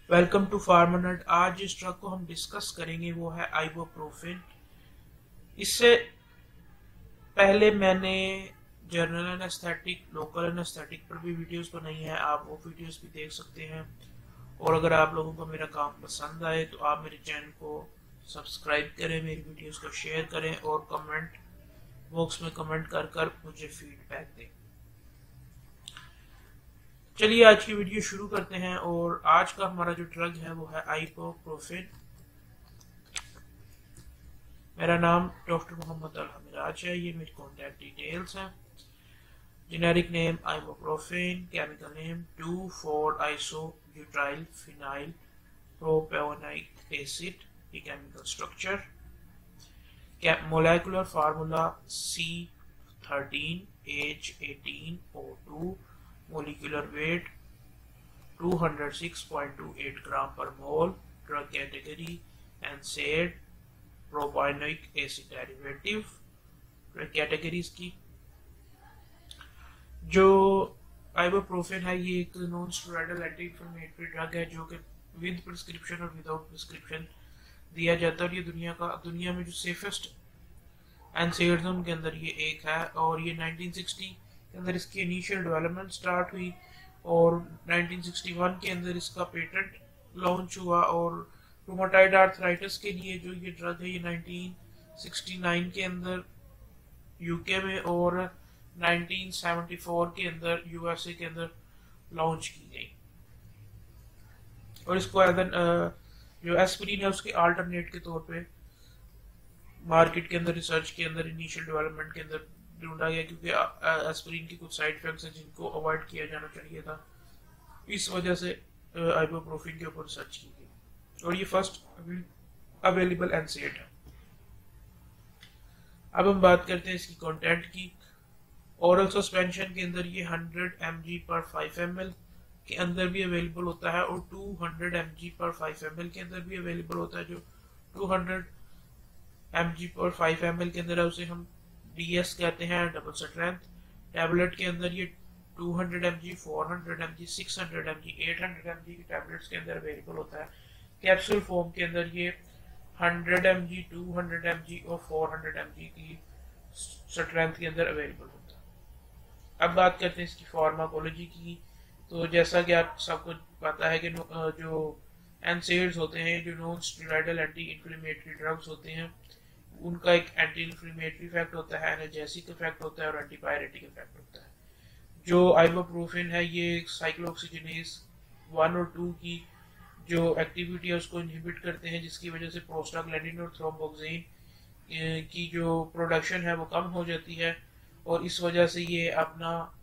Welcome to फार्मानट। आज जिस drug को हम डिस्कस करेंगे वो है आइबोप्रोफेन। इससे पहले मैंने जनरल एनेस्थेटिक, लोकल एनेस्थेटिक पर भी वीडियोस बनाई हैं, आप वो वीडियोस भी देख सकते हैं। और अगर आप लोगों को मेरा काम पसंद आए तो आप मेरे चैनल को सब्सक्राइब करें, मेरी वीडियोस को शेयर करें और कमेंट बॉक्स में कमेंट कर कर मुझे फीडबैक दें। चलिए आज की वीडियो शुरू करते हैं। और आज का हमारा जो ड्रग है वो है आइबोप्रोफेन। मेरा नाम डॉक्टर मोहम्मद अलहमिराज है, ये मेरी कॉन्टैक्ट डिटेल्स हैं। Generic name ibuprofen, chemical name 2,4-isobutyl phenyl propiononic acid, ये chemical structure. Molecular formula C13H18O2, molecular weight 206.28 gram per mole. Drug category NSAID, propionic acid derivative. Categories की जो आइबोप्रोफेन है ये एक non steroidal anti inflammatory drug है जो कि with prescription और विदाउट प्रिस्क्रिप्शन दिया जाता है। और ये दुनिया में जो सेफेस्ट एनसेड्स हैं उनके अंदर ये एक है। और ये 1960 के अंदर इसकी इनिशियल डेवलपमेंट स्टार्ट हुई और 1961 के अंदर इसका पेटेंट लॉन्च हुआ। और रूमेटॉइड आर्थराइटिस के लिए जो ये ड्रग है ये 1969 के अंदर यूके में और 1974 के अंदर यूएसए के अंदर लॉन्च की गई। और इसको जो एस्पिरिन है उसके अल्टरनेट के तौर पे मार्केट के अंदर, रिसर्च के अंदर, इनिशियल डेवलपमेंट के अंदर ढूंढा गया, क्योंकि एस्पिरिन की कुछ साइड इफेक्ट्स हैं जिनको अवॉइड किया जाना चाहिए था। इस वजह से आइबोप्रोफेन के ऊपर रिसर्च की गई और ये फर्स्ट अवेलेबल एनसेड है। अब हम बात करते हैं इसकी कंटेंट की। ओरल सस्पेंशन के अंदर ये 100 mg पर 5 ml के अंदर भी अवेलेबल होता है और 200 mg पर 5 ml के अंदर भी अवेलेबल होता है। जो 200 mg पर 5 ml के अंदर है उसे हम DS कहते हैं, डबल स्ट्रेंथ। टैबलेट के अंदर ये 200 mg, 400 mg, 600 mg, 800 mg की टैबलेट्स के अंदर अवेलेबल होता है। कैप्सूल फॉर्म के अंदर ये 100 mg, 200 mg और 400 mg की स्ट्रेंथ के अंदर अवेलेबल होता है। अब बात करते हैं इसकी फार्माकोलॉजी की। तो जैसा कि आप सबको पता है कि जो एनसेड्स होते हैं, जो non steroidal anti inflammatory drugs होते हैं, उनका एक एंटी इंफ्लेमेटरी इफेक्ट होता है, एनाल्जेसिक इफेक्ट होता है और एंटीपायरेटिक इफेक्ट होता है। जो आइबोप्रोफेन है ये साइक्लोऑक्सीजिनेज 1 और 2 की जो एक्टिविटी है उसको इनहिबिट करते हैं, जिसकी वजह से प्रोस्टाग्लैंडिन और थ्रोम्बोक्सिन की जो प्रोडक्शन है वो कम हो जाती है। और इस वजह से ये अपना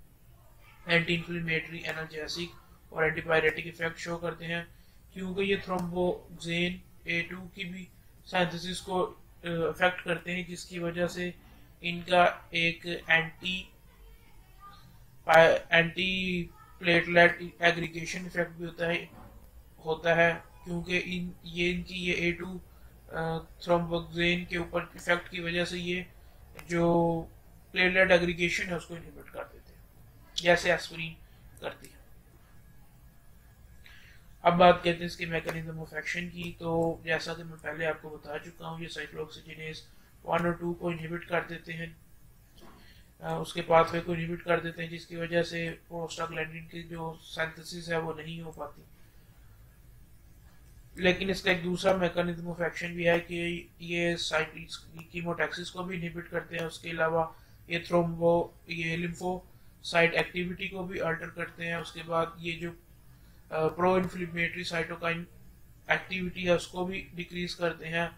एंटी इंफ्लेमेटरी, एनाल्जेसिक और एंटीपायरेटिक इफेक्ट शो करते हैं, क्योंकि ये थ्रोम्बोक्सिन A2 की भी सिंथेसिस को अफेक्ट करते हैं, जिसकी वजह से इनका एक एंटी प्लेटलेट एग्रीगेशन इफेक्ट भी होता है क्योंकि इनकी ये A2 थ्रोम्बोक्सिन के ऊपर इफेक्ट की वजह से ये जो प्लेटलेट एग्रीगेशन है उसको इनहिबिट कर देते हैं, जैसे एस्पिरिन करती है। अब बात करते हैं इसके मैकेनिज्म ऑफ एक्शन की। तो जैसा कि मैं पहले आपको बता चुका हूँ, ये साइक्लोऑक्सीजिनेज 1 और 2 को इनहिबिट कर देते हैं, उसके पाथवे को इनहिबिट कर देते हैं, जिसकी वजह से प्रोस्टाग्लैंडिन की जो सिंथेसिस है वो नहीं हो पाती। लेकिन इसका एक दूसरा मैकेनिज्म ऑफ एक्शन भी है कि ये कीमोटैक्सिस को भी इनहिबिट करते हैं। उसके अलावा ये लिम्फोसाइट एक्टिविटी को भी अल्टर करते हैं। उसके बाद ये जो प्रो इन्फ्लेमेटरी साइटोकाइन एक्टिविटी है उसको भी डिक्रीज करते हैं।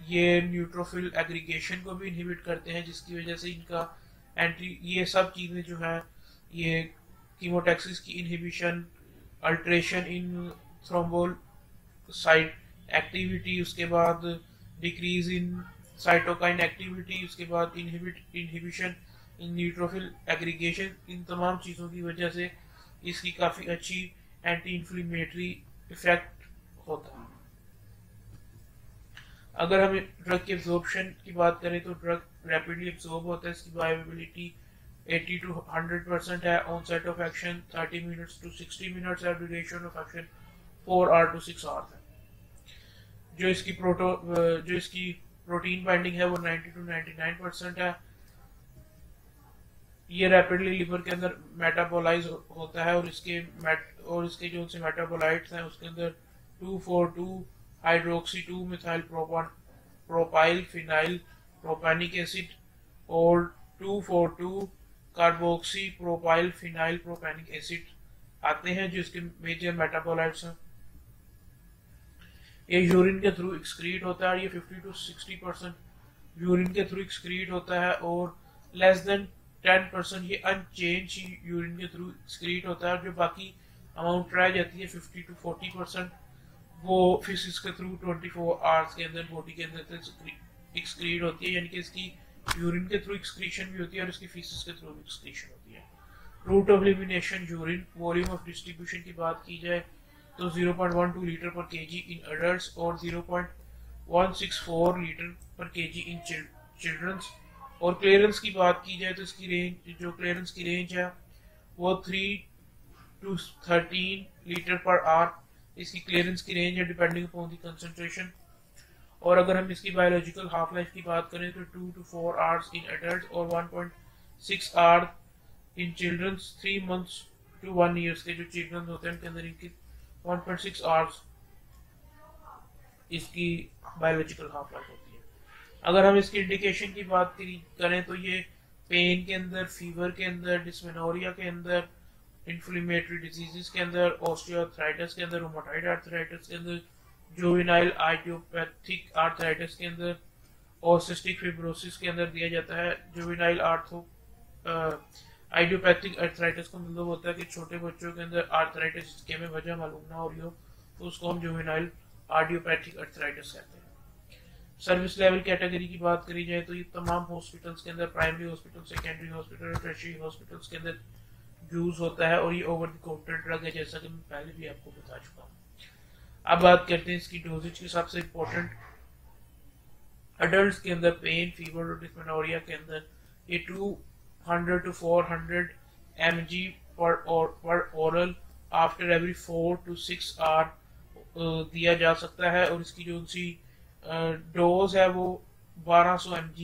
ये न्यूट्रोफिल एग्रीगेशन को भी इनहिबिट करते हैं, जिसकी वजह से इनका ये सब चीज़ें जो है ये कीमोटैक्सिस की इनहिबिशन, अल्ट्रेशन इन थ्रोम्बोसाइट एक्टिविटी, उसके बाद डिक्रीज इन साइटोकाइन एक्टिविटी, उसके बाद इनहिबिशन इन न्यूट्रोफिल एग्रीगेशन, इन तमाम चीज़ों की वजह से इसकी काफ़ी अच्छी एंटी इंफ्लेमेटरी इफेक्ट होता है। अगर हम ड्रग के एब्जॉर्प्शन की बात करें तो ड्रग रैपिडली एब्जॉर्ब होता है। इसकी बायोअवेलेबिलिटी 80 to 100% है। Onset of action 30 minutes to 60 minutes है। Duration of action 4 hour to 6 hours है। जो इसकी प्रोटीन बाइंडिंग है वो 90 to 99% है। ये रैपिडली लिवर के अंदर मेटाबोलाइज होता है और इसके जो से मेटाबोलाइट्स हैं उसके अंदर 2,4,2 hydroxy 2 methyl propyl phenyl propanoic acid और 2,4,2 carboxy propyl phenyl propanoic acid आते हैं जो इसके मेजर मेटाबोलाइट्स हैं। ये यूरिन के थ्रू एक्सक्रीट होता है। ये 50 to 60% यूरिन के थ्रू एक्सक्रीट होता है और लेस देन 10% ये अनचेंज यूरिन के थ्रू एक्सक्रीट होता है। जो बाकी अमाउंट रह जाती है 50 to 40% वो फिसिस के थ्रू 24 आवर्स के अंदर बॉडी के अंदर एक्सक्रीट होती है, यानी कि इसकी यूरिन के थ्रू एक्सक्रीशन भी होती है और इसकी फिसिस के थ्रू भी एक्सक्रीशन होती है। Route of elimination urine. Volume of distribution की बात की जाए तो 0.12 लीटर पर केजी इन अडल्ट्स और 0.164 लीटर पर केजी इन चिल्ड्रंस। और क्लियरेंस की बात की जाए तो इसकी रेंज जो क्लियरेंस की रेंज है वो 3 to 13 लीटर पर आवर इसकी क्लियरेंस की रेंज है डिपेंडिंग अपॉन द कंसंट्रेशन। और अगर हम इसकी बायोलॉजिकल हाफ लाइफ की बात करें तो 2 to 4 आवर्स इन एडल्ट और 1.6 hour in childrens. 3 months to 1 years के जो चिल्ड्रन होते हैं उनके अंदर इनकी 1.6 आवर्स इसकी बायोलॉजिकल हाफ लाइफ होती है। अगर हम इसकी इंडिकेशन की बात करें तो ये पेन के अंदर, फीवर के अंदर, डिस्मेनोरिया के अंदर, इन्फ्लेमेटरी डिजीजेस के अंदर, ऑस्टियोआर्थराइटिस के अंदर, रूमेटॉइड आर्थराइटिस के अंदर, जुवेनाइल आइडियोपैथिक आर्थराइटिस के अंदर और सिस्टिक फिब्रोसिस के अंदर दिया जाता है। जुवेनाइल आइडियोपैथिक आर्थराइटिस का मतलब होता है कि छोटे बच्चों के अंदर आर्थराइटिस जिसकी हमें वजह मालूम ना हो रही हो तो उसको हम जुवेनाइल आइडियोपैथिक आर्थराइटिस कहते हैं। सर्विस लेवल कैटेगरी की बात करी जाए तो ये तमाम हॉस्पिटल्स के अंदर, primary hospital, secondary hospital, tertiary hospitals के अंदर यूज होता है और ये ओवर द काउंटर ड्रग है जैसा कि मैं पहले भी आपको बता चुका हूँ। अब बात करते हैं इसकी डोजेज की। सबसे इम्पोर्टेंट अडल्ट के अंदर पेन, फीवर और डिस्मेनोरिया के अंदर ये 200 to 400 mg पर oral after every 4 to 6 hour दिया जा सकता है और इसकी जो सी डोज है वो 1200 mg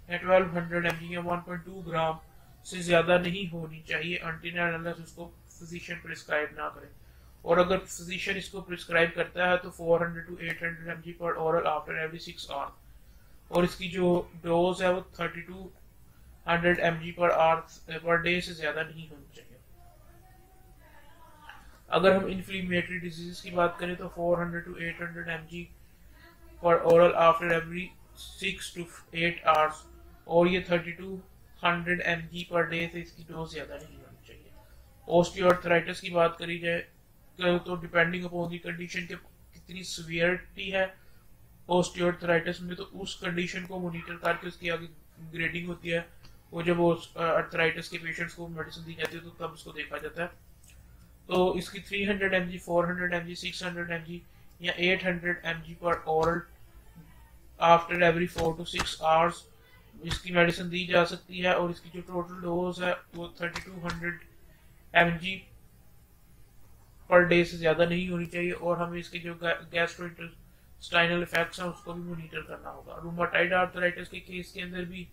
या 1200 mg या 1.2 ग्राम से ज्यादा नहीं होनी चाहिए अनटिल एंड अनलेस उसको फिजिशियन प्रिस्क्राइब ना करे। और अगर फिजिशियन इसको प्रिस्क्राइब करता है तो 400 to 800 mg पर ओरल आफ्टर एवरी 6 आवर और इसकी जो डोज है वो 3200 mg पर डे से ज्यादा नहीं होनी चाहिए। अगर हम इन्फ्लेमेटरी डिजीज की बात करें तो 400 to 800 mg पर oral after every 6 to 8 hours और ये 3200 mg पर डे से इसकी डोज ज्यादा नहीं होनी चाहिए। ऑस्टियोआर्थराइटिस की बात करी जाए तो डिपेंडिंग अपॉन दी कंडीशन के कितनी सीवियरिटी है ऑस्टियोआर्थराइटिस में तो उस कंडीशन को मॉनिटर करके उसकी आगे ग्रेडिंग होती है। वो जब आर्थराइटिस के पेशेंट्स को मेडिसिन दी जाती है तो तब उसको देखा जाता है। तो इसकी 300 mg, 400 mg, 600 mg या 800 mg पर oral after every 4 to 6 hours इसकी मेडिसिन दी जा सकती है और इसकी जो टोटल डोज है वो 3200 mg पर डे से ज्यादा नहीं होनी चाहिए। और हमें इसके जो गैस्ट्रोइंटेस्टाइनल इफेक्ट्स हैं उसको भी मॉनिटर करना होगा। रूमेटॉइड आर्थराइटिस के केस के अंदर भी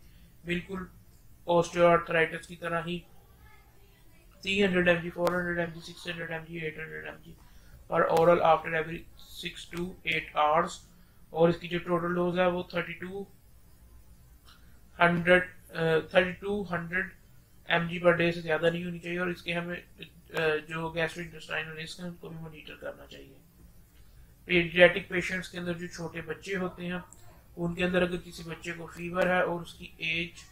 बिल्कुल ऑस्टियोआर्थराइटिस की तरह ही 300 mg, 400 mg, 600 mg, 800 mg पर oral after every 6 to 8 hours और इसकी जो टोटल डोज है वो 3200 mg पर डे से ज्यादा नहीं होनी चाहिए। और इसके हमें जो गैस्ट्रोइंटेस्टाइनल रिस्क है उनको भी मॉनिटर करना चाहिए। पीडियाट्रिक पेशेंट्स के अंदर जो छोटे बच्चे होते हैं उनके अंदर अगर किसी बच्चे को फीवर है और उसकी एज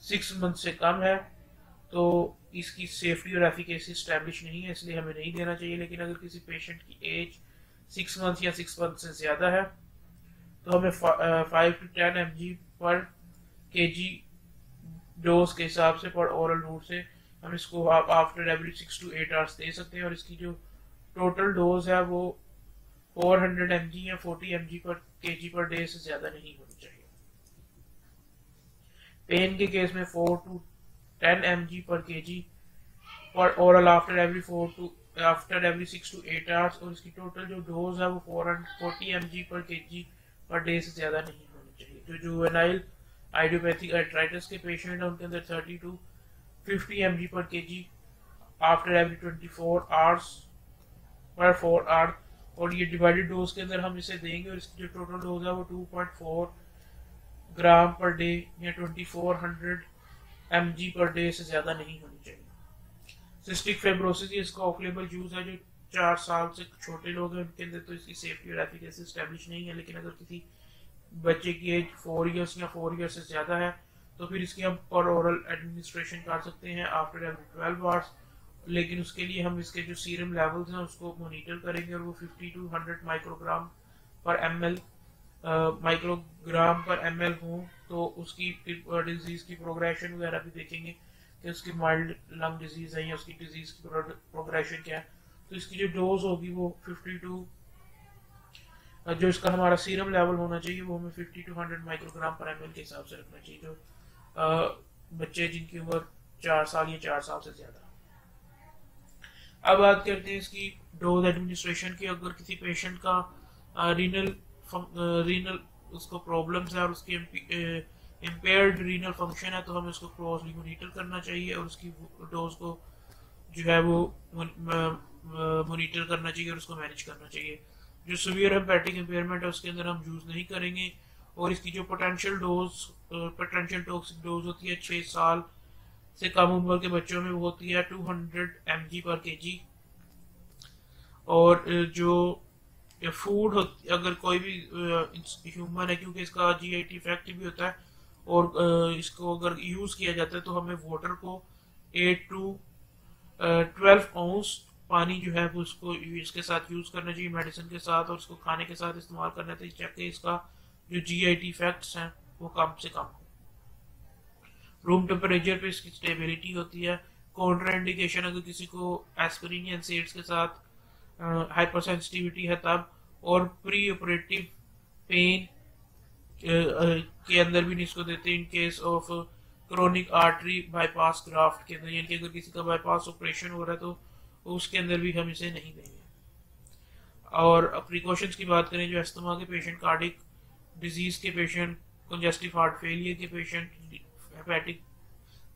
6 मंथ से कम है तो इसकी सेफ्टी और एफिकेसी स्टैब्लिश नहीं है इसलिए हमें नहीं देना चाहिए। लेकिन अगर किसी पेशेंट की एज 6 मंथ या 6 मंथ से ज्यादा है तो हमें 5 to 10 mg पर kg डोज के हिसाब से पर ओरल रूट से हम इसको आफ्टर एवरी 6 to 8 आवर्स दे सकते हैं और इसकी जो टोटल डोज है वो 400 mg या 40 mg पर kg पर डे से ज्यादा नहीं होनी चाहिए। पेन के केस में 4 to 10 mg पर kg पर oral after every 4 to after every 6 to 8 hours, और इसकी टोटल जो डोज है वो 440 mg पर kg पर डे से ज़्यादा नहीं होनी चाहिए। जो जुवेनाइल आइडियोपैथिक आर्थराइटिस के पेशेंट हैं उनके अंदर 30 to 50 mg पर kg आफ्टर एवरी 24 आवर्स पर 4 आवर, और ये डिवाइडेड डोज के अंदर हम इसे देंगे, और इसकी जो टोटल डोज है वो 2.4 ग्राम पर डे या 2400 mg पर डे से ज़्यादा नहीं होनी चाहिए। सिस्टिक फाइब्रोसिस ये इसका ऑफ लेबल यूज है। जो 4 साल से छोटे लोग हैं उनके अंदर तो इसकी सेफ्टी और एफिकेसी एस्टेब्लिश नहीं है, लेकिन अगर किसी बच्चे की एज 4 इयर्स या 4 इयर्स से ज़्यादा है तो फिर इसकी हम पर ओरल एडमिनिस्ट्रेशन कर सकते हैं आफ्टर एवरी 12 आवर्स, लेकिन उसके लिए हम इसके जो सीरम लेवल्स हैं उसको मॉनिटर करेंगे, और वो 50 to 100 माइक्रोग्राम पर ml हो, तो उसकी डिजीज की प्रोग्रेशन वगैरह भी देखेंगे कि उसकी माइल्ड लंग डिजीज है या उसकी डिजीज की प्रोग्रेशन क्या है। तो इसकी जो डोज होगी वो 50 to जो इसका हमारा सीरम लेवल होना चाहिए वो हमें 50 to 100 माइक्रोग्राम पर ml के हिसाब से रखना चाहिए, जो बच्चे जिनकी उम्र 4 साल या 4 साल से ज्यादा। अब बात करते हैं इसकी डोज एडमिनिस्ट्रेशन की। अगर किसी पेशेंट का रीनल उसको प्रॉब्लम्स है और उसकी इम्पेयर्ड रीनल फंक्शन है तो हमें उसको क्लोजली मॉनिटर करना चाहिए, और उसकी डोज को जो है वो मॉनिटर करना चाहिए और उसको मैनेज करना चाहिए। जो सीवियर हेपेटिक इम्पेयरमेंट है उसके अंदर हम यूज़ नहीं करेंगे, और इसकी जो पोटेंशियल टॉक्सिक डोज होती है 6 साल से कम उम्र के बच्चों में वो होती है 200 mg पर kg, और जो फूड अगर कोई भी ह्यूमन है, क्योंकि इसका GIT इफेक्ट भी होता है, और इसको अगर यूज़ किया जाता है तो हमें वाटर को 8 to 12 ounce पानी जो है वो उसको इसके साथ यूज़ करना चाहिए मेडिसिन के साथ, और उसको खाने के साथ इस्तेमाल करना चाहिए ताकि इसका जो GIT इफेक्ट्स हैं वो कम से कम हो। रूम टेम्परेचर पे इसकी स्टेबिलिटी होती है। कॉन्ट्राइंडिकेशन अगर किसी को एस्पिरिन या NSAIDs के साथ हाइपर सेंसिटिविटी है तब, और प्री ऑपरेटिव पेन के अंदर भी इसको देते हैं in case of chronic artery bypass graft के अंदर, यानी कि अगर किसी का बाईपास ऑपरेशन हो रहा है तो उसके अंदर भी हम इसे नहीं देंगे। और प्रिकॉशंस की बात करें, जो अस्थमा के पेशेंट, कार्डिक डिजीज के पेशेंट, कंजेस्टिव हार्ट फेलियर के patient,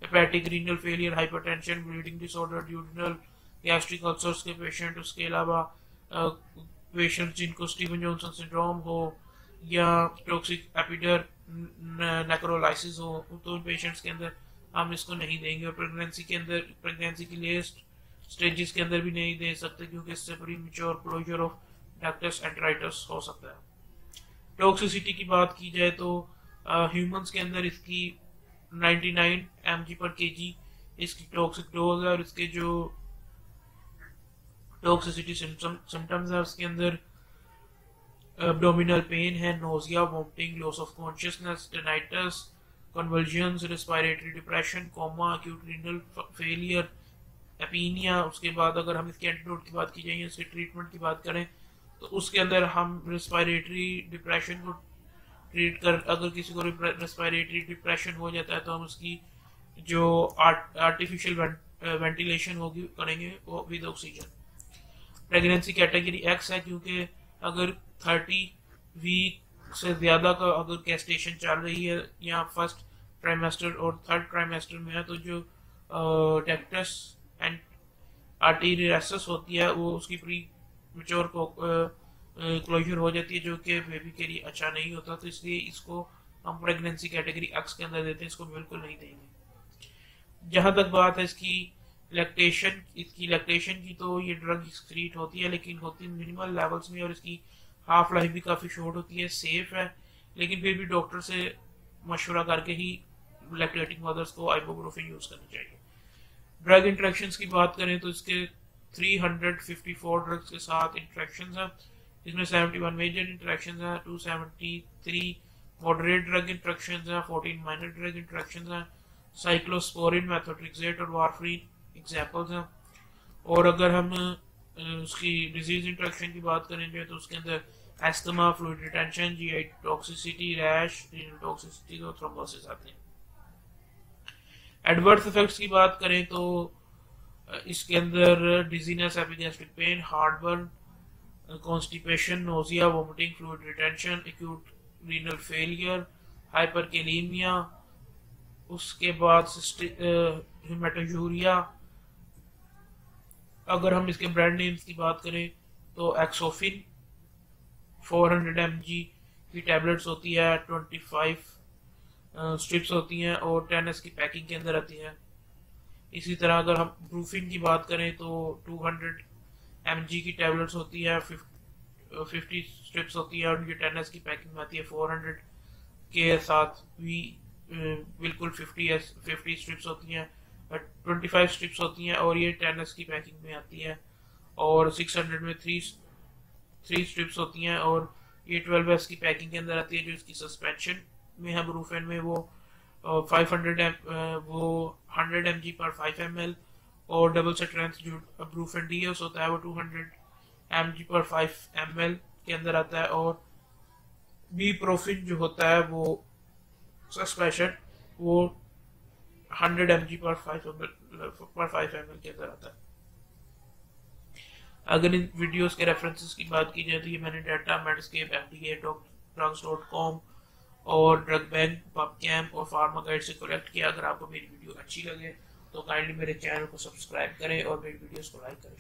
hepatic renal failure, hypertension, bleeding disorder, duodenal gastric ulcers के पेशेंट, उसके अलावा पेशेंट जिनको स्टीवन जॉनसन सिंड्रोम हो या टॉक्सिक एपिडर नेक्रोलाइसिस हो, तो उन पेशेंट्स के अंदर हम इसको नहीं देंगे, और प्रेगनेंसी की लेस्ट स्टेजेस के अंदर भी नहीं दे सकते, क्योंकि इससे premature closure of ductus enteritis हो सकता है। टॉक्सिसिटी की बात की जाए तो ह्यूमंस के अंदर इसकी 99 mg पर kg इसकी टॉक्सिक डोज है, और इसके जो टॉक्सिसिटी सिम्टम्स है उसके अंदर एब्डोमिनल पेन है, nausea, vomiting, loss of consciousness, tinnitus, convulsions, respiratory depression, coma, acute renal failure, apnoea. उसके बाद अगर हम इसके एंटीडोट की बात की जाए, इसके ट्रीटमेंट की बात करें तो उसके अंदर हम रेस्पिरेटरी डिप्रेशन को ट्रीट कर, अगर किसी को रेस्पिरेटरी डिप्रेशन हो जाता है तो हम उसकी जो आर्टिफिशियल वेंटिलेशन होगी करेंगे वो with oxygen. Pregnancy category X है, क्योंकि अगर 30 वीक से ज़्यादा का अगर गेस्टेशन चल रही है या फर्स्ट ट्राइमेस्टर और थर्ड ट्राइमेस्टर में है, तो जो डक्टस एंड आर्टेरियस होती है वो उसकी प्री मैच्योर को क्लोजर हो जाती है, जो कि बेबी के लिए अच्छा नहीं होता, तो इसलिए इसको हम प्रेगनेंसी कैटेगरी X के अंदर देते हैं, इसको बिल्कुल नहीं देंगे। जहाँ तक बात है इसकी लैक्टेशन की, तो ये ड्रग एक्सक्रीट होती है, लेकिन होती मिनिमल लेवल्स में, और इसकी हाफ लाइफ भी काफ़ी शॉर्ट होती है, सेफ है, लेकिन फिर भी डॉक्टर से मशवरा करके ही लैक्टेटिंग मदर्स को आइबुप्रोफेन यूज़ करना चाहिए। ड्रग इंट्रैक्शंस की बात करें तो इसके 354 ड्रग्स के साथ इंट्रैक्शंस हैं, इसमें 71 मेजर इंट्रैक्शंस हैं, 273 मॉडरेट ड्रग इंट्रैक्शंस हैं, 14 माइनर ड्रग इंट्रैक्शंस हैं, साइक्लोस्पोरिन, मेथोट्रेक्सेट और वारफरीन एग्जाम्पल्स हैं। और अगर हम उसकी डिजीज इंट्रैक्शन की बात करेंगे तो उसके अंदर asthma, fluid retention, GI toxicity, rash, renal toxicity और थ्रोम्बोसिस आते हैं। एडवर्स इफेक्ट्स की बात करें तो इसके अंदर dizziness, epigastric pain, heartburn, constipation, nausea, vomiting, fluid retention, acute renal failure, hyperkalaemia, उसके बाद हेमेटोयूरिया। अगर हम इसके ब्रांड नेम्स की बात करें तो एक्सोफिन 400 mg की टैबलेट्स होती है, 25 स्ट्रिप्स होती हैं और 10s की पैकिंग के अंदर आती है। इसी तरह अगर हम ब्रूफिन की बात करें तो 200 mg की टैबलेट्स होती है, 50 स्ट्रिप्स होती है और ये 10s की पैकिंग में आती है। 400 के साथ भी बिल्कुल 50 स्ट्रिप्स होती हैं, 25 स्ट्रिप्स होती हैं और ये 10s की पैकिंग में आती है। और 600 में 3 स्ट्रिप्स होती हैं और ये 12s की पैकिंग के अंदर आती है। जो इसकी सस्पेंशन में है ब्रूफेन में वो 100 mg पर 5 ml, और डबल स्ट्रेंथ जो ब्रूफेन डीएस होता है वो 200 mg पर 5 ml के अंदर आता है। और बी प्रोफिन जो होता है वो सस्पेंशन वो 100 mg पर 5 ml के अंदर आता है। अगर इन वीडियोस के रेफरेंसेस की बात की जाए तो ये मैंने डाटा मेडस्केप, FDA, drugs.com और ड्रग बैंक, पबकैम और फार्मा गाइड से कलेक्ट किया। अगर आपको मेरी वीडियो अच्छी लगे तो काइंडली मेरे चैनल को सब्सक्राइब करें और मेरी वीडियोस को लाइक करें।